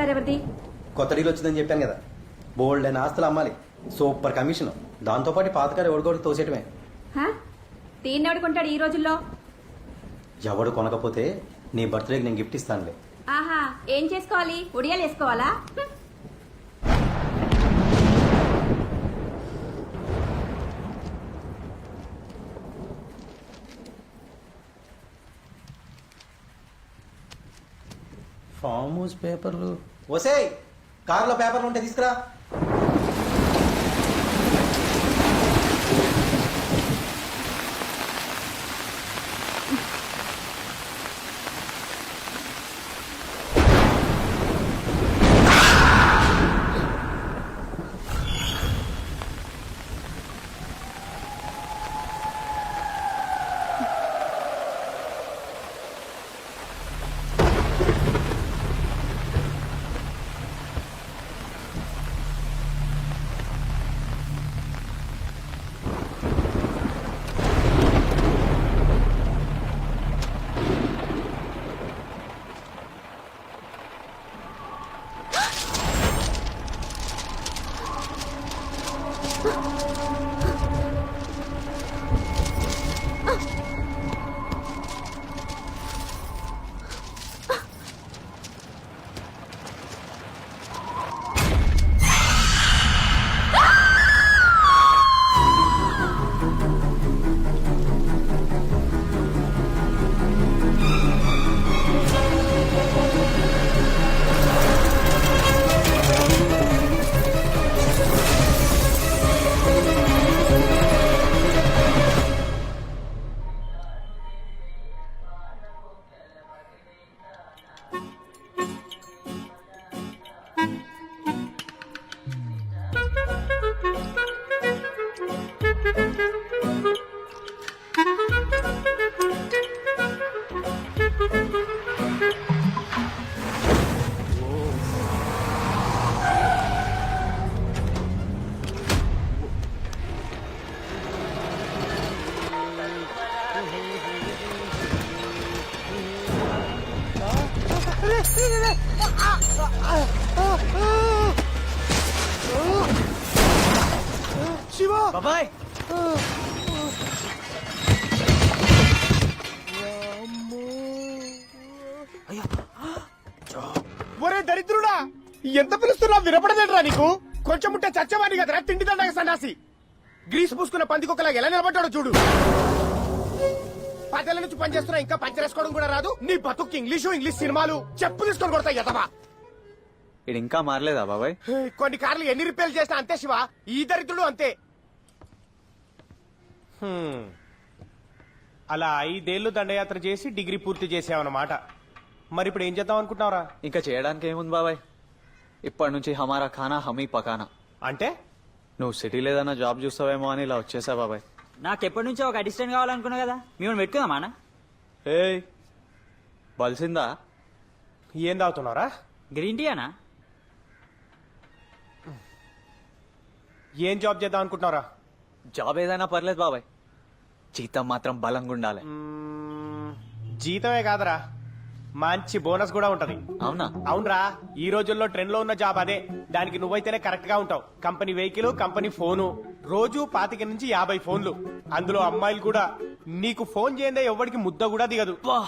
Car ఎవరిది? కొత్త deal వచ్చిందని చెప్పాను కదా, బోల్డ్ అయిన ఆస్తులు అమ్మాలి, సూపర్ కమిషన్, దాంతోపాటు పాత కారు ఎవరికొకటి తోసేయటమే. దీన్ని ఎవడుకుంటాడు ఈ రోజుల్లో? ఎవడు కొనకపోతే నీ బర్త్డేకి నేను గిఫ్ట్ ఇస్తానులే. ఆహా, ఏం చేసుకోవాలి? ఉడియాలు వేసుకోవాలా? ఫామ్ హౌస్ పేపర్లు వసేయ్, కారులో పేపర్లు ఉంటే తీసుకురా. శివా బాబాయ్, ఒరే దరిద్రుడా, ఎంత పిలుస్తున్నా వినపడలేదురా నీకు? కొంచెం ఉంటే చచ్చవాని కదరా తిండి దండగ సన్నాసి. గ్రీస్ పూసుకున్న పందికొక్కలాగా ఎలా నిలబడ్డాడో చూడు. 10 ఏళ్ల నుంచి పనిచేస్తున్నా, ఇంకా పంచరేసుకోవడం కూడా రాదు. నీ బతుక్కి ఇంగ్లీష్ సినిమాలు చెప్పు తీసుకొని కొడతాయి ఎదవా. ఇది ఇంకా మారలేదా బాబాయ్? కొన్ని కార్లు ఎన్ని రిపేర్లు చేసినా అంతే శివ, ఈ దరిద్రుడు అంతే. అలా 5 ఏళ్లు దండయాత్ర చేసి డిగ్రీ పూర్తి చేసావన్నమాట. మరి ఇప్పుడు ఏం చేద్దాం అనుకుంటున్నావురా? ఇంకా చేయడానికి ఏముంది బాబాయ్, ఇప్పటి నుంచి హమారా ఖానా హమీ పకానా. అంటే నువ్వు సిటీలో ఏదైనా జాబ్ చూస్తావేమో అని ఇలా వచ్చేసా బాబాయ్. నాకెప్పటి నుంచో ఒక అసిస్టెంట్ కావాలనుకున్నా కదా, మేము పెట్టుకుందామా అన్న? ఏయ్ బలిసిందా? ఏం తాగుతున్నావురా? గ్రీన్ టీ అనా? ఏం జాబ్ చేద్దాం అనుకుంటున్నావురా? జాబ్ ఏదైనా పర్లేదు బాబాయ్, జీతం మాత్రం బలంగా ఉండాలి. జీతమే కాదురా, మంచి బోనస్ కూడా ఉంటది. అవునా? అవునరా, ఈ రోజుల్లో ట్రెండ్ లో ఉన్న జాబ్ అదే. దానికి నువ్వైతేనే కరెక్ట్ గా ఉంటావు. కంపెనీ వెహికల్, కంపెనీ ఫోను, రోజు 25 నుంచి 50 ఫోన్లు. అందులో అమ్మాయిలు కూడా. నీకు ఫోన్ చేయందే ఎవరికి ముద్ద కూడా దిగదు. వా,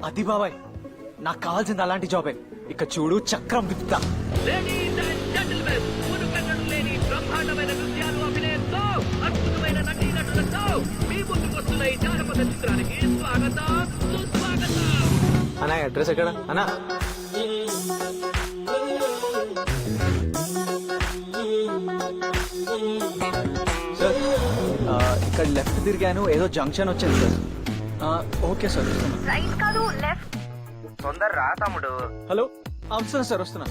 అది బాబాయ్ నాకు కావాల్సింది అలాంటి జాబే. ఇక చూడు చక్రం తిప్పుతా. బ్రహ్మాండమైన నృత్యాలు, అభినయంతో అద్భుతమైన నటీనటులతో మీ ముందుకు వస్తున్న ఈ జానపద చిత్రానికి స్వాగతం, సుస్వాగతం. అన్నా అడ్రస్ ఎక్కడ అన్నా? సార్ ఇక్కడ లెఫ్ట్ తిరిగాను, ఏదో జంక్షన్ వచ్చింది సార్. Okay sir. రైట్ కాదు లెఫ్ట్. తొందర రా తమ్ముడు. హలో, వస్తున్నా సార్ వస్తున్నా.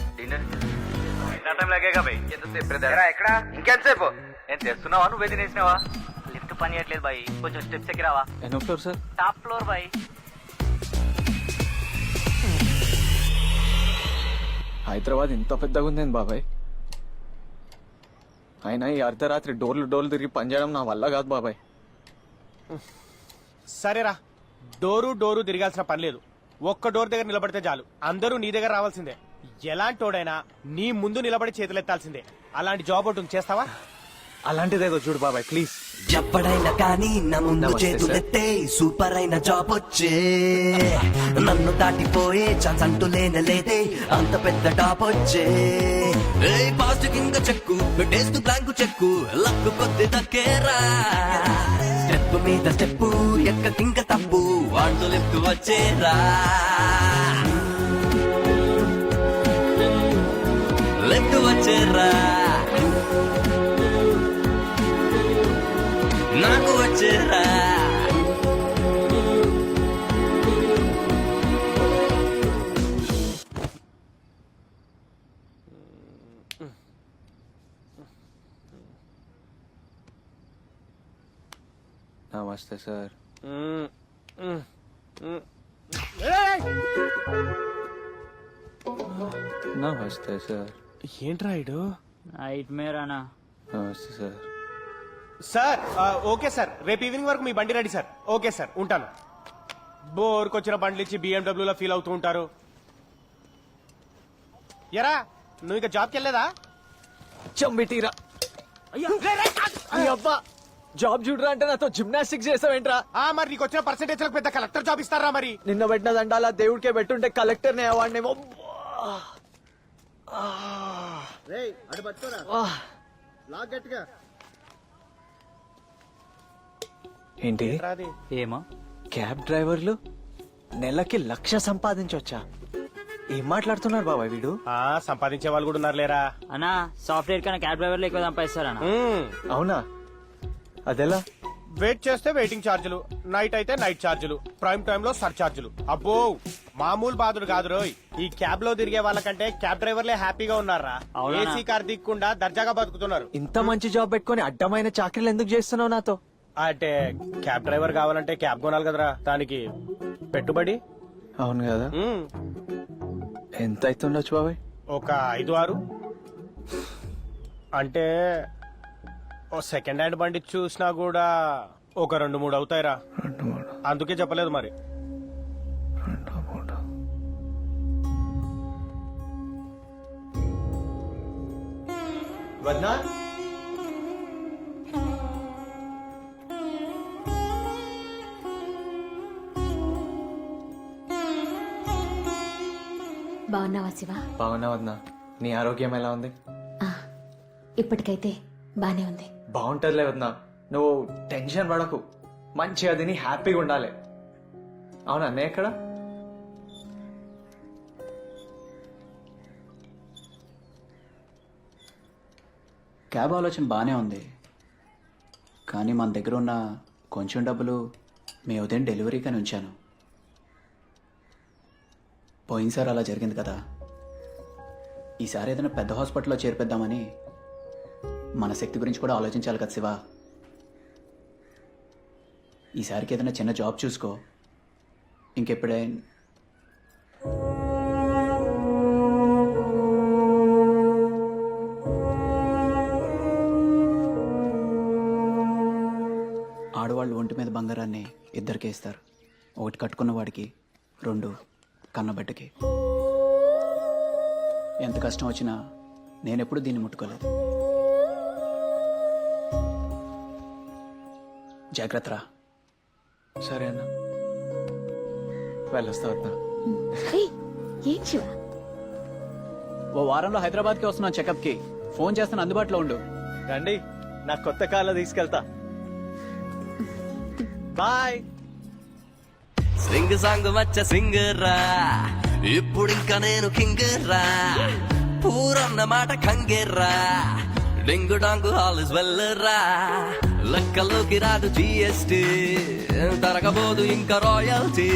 ఎక్కడ ఇంకెంతసేపు? నేను తెస్తున్నావా, నువ్వే తినేసినావా? లిఫ్ట్ పని చేయట్లేదు బాయ్, కొంచెం స్టెప్స్ ఎక్కిరావా? ఎన్నో floor sir? Top floor boy. Hyderabad ఇంత పెద్దగా ఉందేంది బాబాయ్? అయినా ఈ అర్ధరాత్రి డోర్లు తిరిగి పనిచేయడం నా వల్ల కాదు బాబాయ్. సరేరా, డోరు తిరగాల్సిన పని లేదు. ఒక్క డోర్ దగ్గర నిలబడితే చాలు, అందరూ నీ దగ్గర రావాల్సిందే. ఎలాంటోడైనా నీ ముందు నిలబడి చేతులెత్తాల్సిందే. అలాంటి జాబ్ ఒకటి చేస్తావా? అలాంటిదేదో చూడు బాబాయ్ ప్లీజ్. ఎప్పుడైనా కానీ నా ముందు నమస్తే, చేతులెత్తే సూపర్ అయిన జాబ్ వచ్చే, నన్ను దాటిపోయే ఛాన్స్ అంటూ లేదే, అంత పెద్ద టాప్ వచ్చే. పాస్ట్ కింద చెక్కు పెట్టేస్తూ బ్లాంకు చెక్కు, లక్కు కొద్ది దక్కేరా. స్టెప్ మీద స్టెప్ ఎక్క కింక తప్పు అంటూ లెఫ్ట్ వచ్చేరా. లెఫ్ట్ వచ్చేరా, నాకు వచ్చేరా. నమస్తే సార్. నమస్తే సార్. ఏంట్రా ఇడు? నైట్ మేర్ అన్నా. నమస్తే సార్. సార్ ఓకే సార్, రేపు ఈవినింగ్ వరకు మీ బండి రెడీ సార్. ఓకే సార్, ఉంటాను. బోర్కొచ్చిన బండ్లు ఇచ్చి BMW లో ఫీల్ అవుతూ ఉంటారు. ఎరా నువ్వు ఇక జాబ్కి వెళ్ళలేదా? చంబిటీరా అబ్బా, జాబ్ చూడరా అంటే నాతో జిమ్నాస్టిక్స్ చేసావేంట్రా? మరి నీకు వచ్చిన పర్సెంటేజ్ పెద్ద కలెక్టర్ జాబ్ ఇస్తారా? మరి నిన్న పెట్టిన దండాలా దేవుడికే పెట్టుంటే కలెక్టర్ నే అవార్డేమో. ఏంటి రాది. ఏమో క్యాబ్ డ్రైవర్లు నెలకి 1,00,000 సంపాదించవచ్చా? ఏం మాట్లాడుతున్నారు బాబాయ్ వీడు? సంపాదించే వాళ్ళు కూడా ఉన్నారు లేరా? అన్నా, సాఫ్ట్వేర్ కన్నా క్యాబ్ డ్రైవర్లు ఎక్కువ సంపాదిస్తారన్నా. అవునా? అదెలా? వెయిట్ చేస్తే వెయిటింగ్ ఛార్జీలు, నైట్ అయితే నైట్ ఛార్జీలు, ప్రైమ్ టైమ్ లో సర్ ఛార్జీలు. అబ్బో మామూలు బాధుడు కాదు రోయ్. ఈ క్యాబ్ లో తిరిగే వాళ్ళకంటే క్యాబ్ డ్రైవర్లే హ్యాపీగా ఉన్నారా? అవునా? ఏసీ కార్ దిక్కుండా దర్జాగా బతుకుతున్నారు. ఇంత మంచి జాబ్ పెట్టుకొని అడ్డమైన చాకరీలు ఎందుకు చేస్తున్నావు నాతో? అంటే క్యాబ్ డ్రైవర్ కావాలంటే క్యాబ్ కొనాలి కదరా, దానికి పెట్టుబడి. అవును కదా. ఎంత అవుతుండొచ్చు బాబాయ్? ఒక 5-6. అంటే ఓ సెకండ్ హ్యాండ్ బండి చూసినా కూడా ఒక 2-3 అవుతాయిరా. అందుకే చెప్పలేదు మరి. వద్నా బాగున్నావా శివ? బాగున్నా వద్నా. నీ ఆరోగ్యం ఎలా ఉంది? ఇప్పటికైతే బానే ఉంది. బాగుంటదిలే వద్నా, నువ్వు టెన్షన్ పడకు. మంచిగా తిని హ్యాపీగా ఉండాలి. అవునా అన్నయ్య ఎక్కడ? క్యాబ్ ఆలోచన బాగానే ఉంది, కానీ మన దగ్గర ఉన్న కొంచెం డబ్బులు మీ ఉదయం డెలివరీగానే ఉంచాను. పోయినసారి అలా జరిగింది కదా, ఈసారి ఏదైనా పెద్ద హాస్పిటల్లో చేర్పిద్దామని. మన శక్తి గురించి కూడా ఆలోచించాలి కదా శివ. ఈసారికి ఏదైనా చిన్న జాబ్ చూసుకో. ఇంకెప్పుడే ఆడవాళ్ళు ఒంటి మీద బంగారాన్ని ఇద్దరికే ఇస్తారు. ఒకటి కట్టుకున్న వాడికి, 2 కన్నబిడ్డకి. ఎంత కష్టం వచ్చినా నేనెప్పుడు దీన్ని ముట్టుకోలేదు. జాగ్రత్తరా. సరే అన్న, వెళ్ళొస్తా వద్దా. ఏం శివ? ఓ వారంలో హైదరాబాద్కి వస్తున్నాను చెకప్కి. ఫోన్ చేస్తాను, అందుబాటులో ఉండు. రండి, నా కొత్త కార్లో తీసుకెళ్తా. బాయ్. సింగ్ సాంగ్ వచ్చ సింగరా, ఇప్పుడింక నేను కింగరా. పూరన్న మాట కంగెర్రా, డింగు డాంగు హాల్ ఇస్ వెల్లరా. లెక్కలోకి రాదు GST, తరగబోదు ఇంకా రాయల్టీ.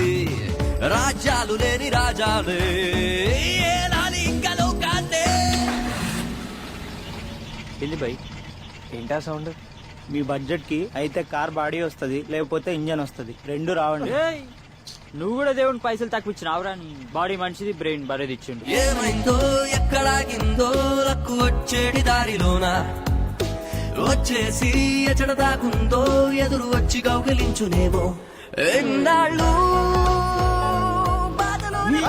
రాజ్యాలు లేని రాజాలే ఏలాలి ఇంకా లోకాన్నే. వెళ్ళి బై. ఏంటా సౌండ్? మీ బడ్జెట్ కి అయితే కార్ బాడీ వస్తుంది, లేకపోతే ఇంజన్ వస్తుంది. 2 రావండి. నువ్వు కూడా దేవుని పైసలు తక్కువ ఇచ్చినావురా. నీ బాడీ మంచిది, బ్రెయిన్ బరేది ఇచ్చిండు. ఏమైందో ఎక్కడాగిందో లక్కు వచ్చేటి దారిలోన వచ్చేసి ఎచ్చడ దాకుందో ఎదురు వచ్చి కౌగిలించునేమో. ఎన్నాళ్ళు బాధలోనే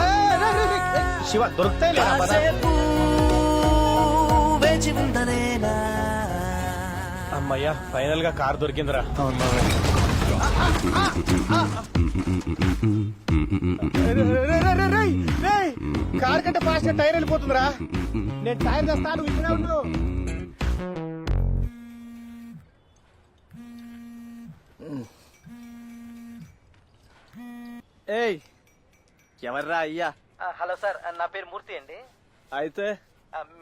శివ దొరుకుతాయి లేదా పద. కాసేపు వేచి ఉండలేనా. అమ్మయ్యా ఫైనల్ గా కార్ దొరికిందిరా. కార్ కంటే ఫాస్ట్ టైర్ వెళ్ళిపోతుందిరా. నేను టైర్ తెస్తాను, ఇప్పుడే ఉండు. ఏయ్ ఎవర్రా అయ్యా? హలో సార్, నా పేరు మూర్తి అండి. అయితే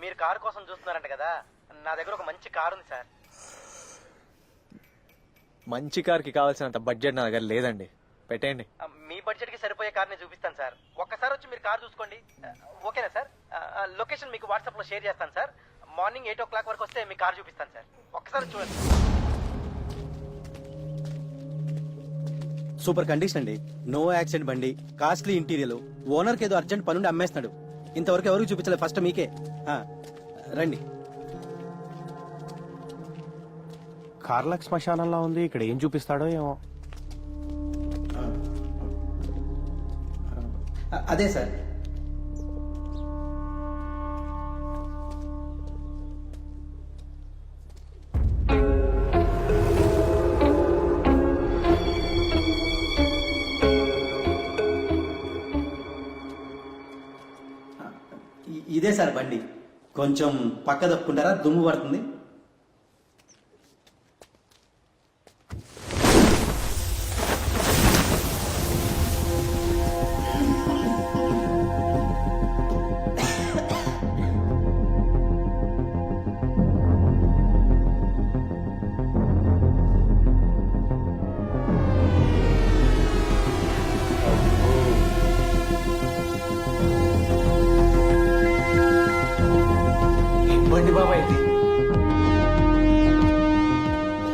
మీరు కారు కోసం చూస్తున్నారంట కదా, నా దగ్గర ఒక మంచి కారు ఉంది సార్. మంచి కార్కి కావాల్సినంత బడ్జెట్ నా దగ్గర లేదండి, పెట్టేయండి. మీ బడ్జెట్ కి సరిపోయే కార్ని చూపిస్తాను సార్. ఒక్కసారి వచ్చి మీరు కార్ చూసుకోండి. ఓకేనా సార్? లొకేషన్ మీకు వాట్సాప్ లో షేర్ చేస్తాను సార్. మార్నింగ్ 8 o'clock వరకు వస్తే మీ కార్ చూపిస్తాను సార్. ఒక్కసారి చూడండి. సూపర్ కండిషన్ అండి, నో యాక్సిడెంట్ బండి, కాస్ట్లీ ఇంటీరియర్, ఓనర్ కి ఏదో అర్జెంట్ పనుండి అమ్మేస్తున్నాడు. ఇంతవరకు ఎవరికి చూపించలేదు, ఫస్ట్ మీకే. రండి. కార్లక్ శ్మశానంలా ఉంది, ఇక్కడ ఏం చూపిస్తాడో ఏమో. అదే సార్. ఇదే సార్ బండి. కొంచెం పక్క తప్పుకుంటారా, దుమ్ము పడుతుంది. బండి బాబాయ్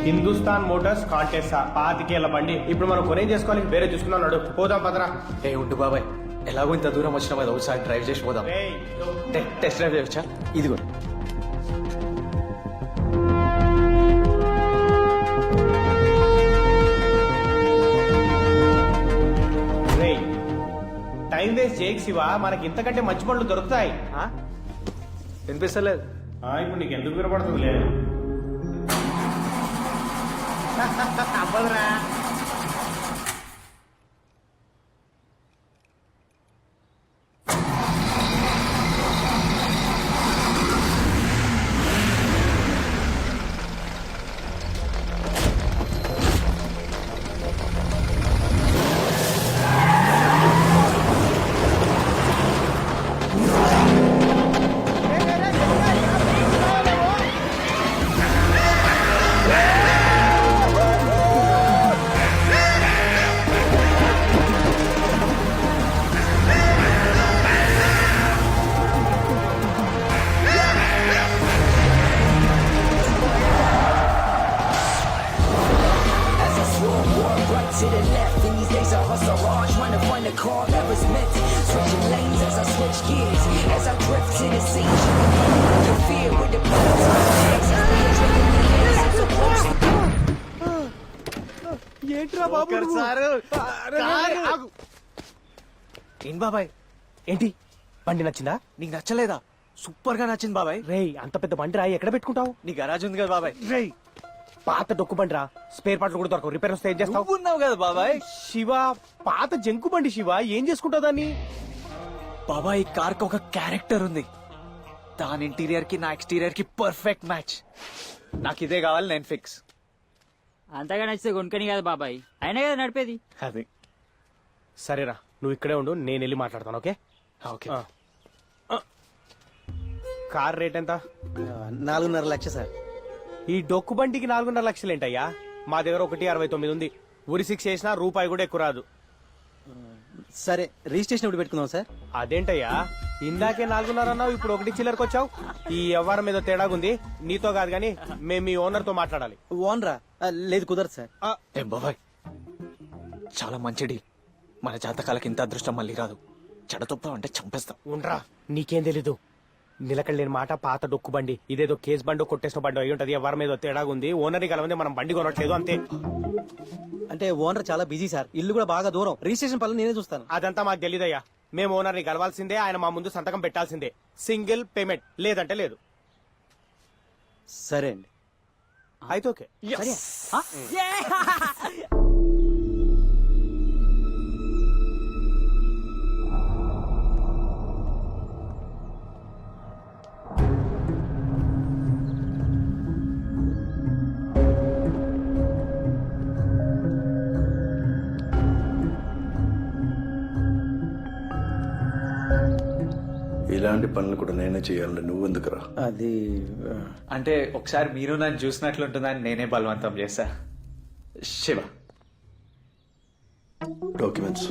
హిందుస్థాన్ మోటార్స్ కాంటెస్టా 25 ఏళ్ల బండి. ఇప్పుడు మనం కొనేం చేసుకోవాలి, వేరే చూసుకున్నాడు. పోదాం పదరా. ఏ ఉండు బాబాయ్, ఎలాగో ఇంత దూరం వచ్చినా కదా, ఒకసారి డ్రైవ్ చేసి పోదాం. రేయ్, టెస్ట్ డ్రైవ్ చేయొచ్చా? ఇదిగో. రేయ్, టైం వేస్ట్ చేయకు శివ, మనకి ఇంతకంటే మంచి పనులు దొరుకుతాయి. వినిపిస్తలేదు. ఇప్పుడు నీకు ఎందుకు వినపడుతుంది లేదు? అవ్వదురా. ఏంట్రా బాబు ఏం బాబాయ్? ఏంటి బండి నచ్చిందా? నీకు నచ్చలేదా? సూపర్ గా నచ్చింది బాబాయ్. రేయ్, అంత పెద్ద బండి రా, ఎక్కడ పెట్టుకుంటావు? నీ గరాజ్ ఉంది కదా బాబాయ్. రేయ్, పాత డొక్కు బండి రా, స్పేర్ పార్ట్లు కూడా దొరకవు. రిపేర్ వస్తే ఏం చేస్తావు? నువ్వు ఉన్నావు కదా బాబాయ్. శివ, పాత జంకు బండి శివ, ఏం చేసుకుంటావు దాన్ని? బాబాయ్, ఈ కార్ కి ఒక క్యారెక్టర్ ఉంది. దాని ఇంటీరియర్ కి నా ఎక్స్టీరియర్ కి పర్ఫెక్ట్ మ్యాచ్. నాకు ఇదే కావాలి, నేను ఫిక్స్. అంతగా నచ్చితే కొనుక్కని కదా బాబాయ్, అయినా కదా నడిపేది. అది సరేరా, నువ్వు ఇక్కడే ఉండు, నేను వెళ్ళి మాట్లాడతాను. Okay okay. కార్ రేట్ ఎంత? 4.5 లక్షలు సార్. ఈ డొక్కు బండికి 4.5 లక్షలు ఏంటయ్యా? మా దగ్గర 1.69 ఉంది. ఊరి 6 చేసినా రూపాయి కూడా ఎక్కువ రాదు. సరే, రిజిస్ట్రేషన్ ఇప్పుడు పెట్టుకుందాం సార్. అదేంటయ్యా, ఇందాకే 4.5 అన్నావు, ఇప్పుడు 1 చిల్లరకు వచ్చావు. ఈ వ్యవహారం మీద తేడాగుంది. నీతో కాదు గానీ మేము మీ ఓనర్ తో మాట్లాడాలి. ఓనరా? లేదు, కుదరదు సార్. ఏం బాబాయ్, చాలా మంచి డీల్. మన జాతకాలకి ఇంత అదృష్టం మళ్ళీ రాదు. చెడతొప్ప అంటే చంపేస్తాం. ఉండ్రా, నీకేం తెలీదు. నిలకడలేని మాట, పాత డొక్కు బండి. ఇదేదో కేసు బండో కొట్టేసిన బండో అయి ఉంటది. ఎవరి మీద తేడాగుంది. ఓనర్ కలవంది, మనం బండి కొనట్లేదు అంతే. అంటే ఓనర్ చాలా బిజీ సార్, ఇల్లు కూడా బాగా దూరం. రిజిస్ట్రేషన్ పనులు నేనే చూస్తాను. అదంతా మాకు తెలీదయ్యా. మేము ఓనర్ని కలవాల్సిందే, ఆయన మా ముందు సంతకం పెట్టాల్సిందే. సింగిల్ పేమెంట్, లేదంటే లేదు. సరే అండి. అయితే ఓకే. ఇలాంటి పనులు కూడా నేనే చేయాలని నువ్వెందుకురా? అది అంటే ఒకసారి మీరు నన్ను చూసినట్లుంటుందని నేనే బలవంతం చేశా. శివ, డాక్యుమెంట్స్.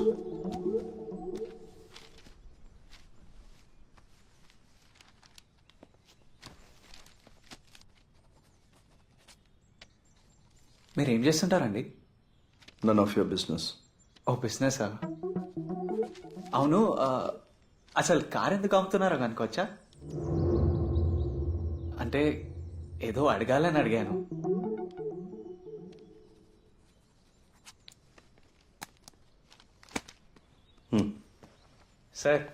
మీరు ఏం చేస్తుంటారండి? None of your business. Oh business. అవును, అసలు కార్ ఎందుకు అమ్ముతున్నారో కనుకోవచ్చా? అంటే ఏదో అడగాలని అడిగాను. సార్,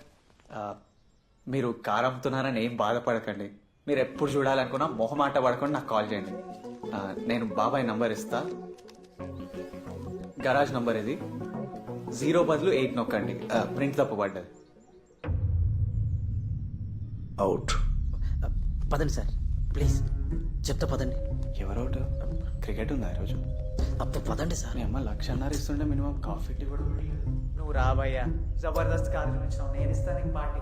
మీరు కార్ అమ్ముతున్నారని ఏం బాధపడకండి. మీరు ఎప్పుడు చూడాలనుకున్నా మొహమాట పడకుండా నాకు కాల్ చేయండి. నేను బాబాయ్ నంబర్ ఇస్తా. గరాజ్ నంబర్ ఇది. 0 బదులు 8 నొక్కండి. ప్రింట్ తప్పు పడ్డది. అవుట్. పదండి సార్, ప్లీజ్ చెప్తా పదండి. ఎవరౌట్? క్రికెట్ ఉందా ఈరోజు? అప్పుడు పదండి సార్. మీ అమ్మ 1,00,000 ఇస్తుంటే మినిమం కాఫీ టీ కూడా పెట్టలేదు. నువ్వు రాబయ్యా, జబర్దస్త్ కార్ చూపించినావు, నేను ఇస్తాను పార్టీ.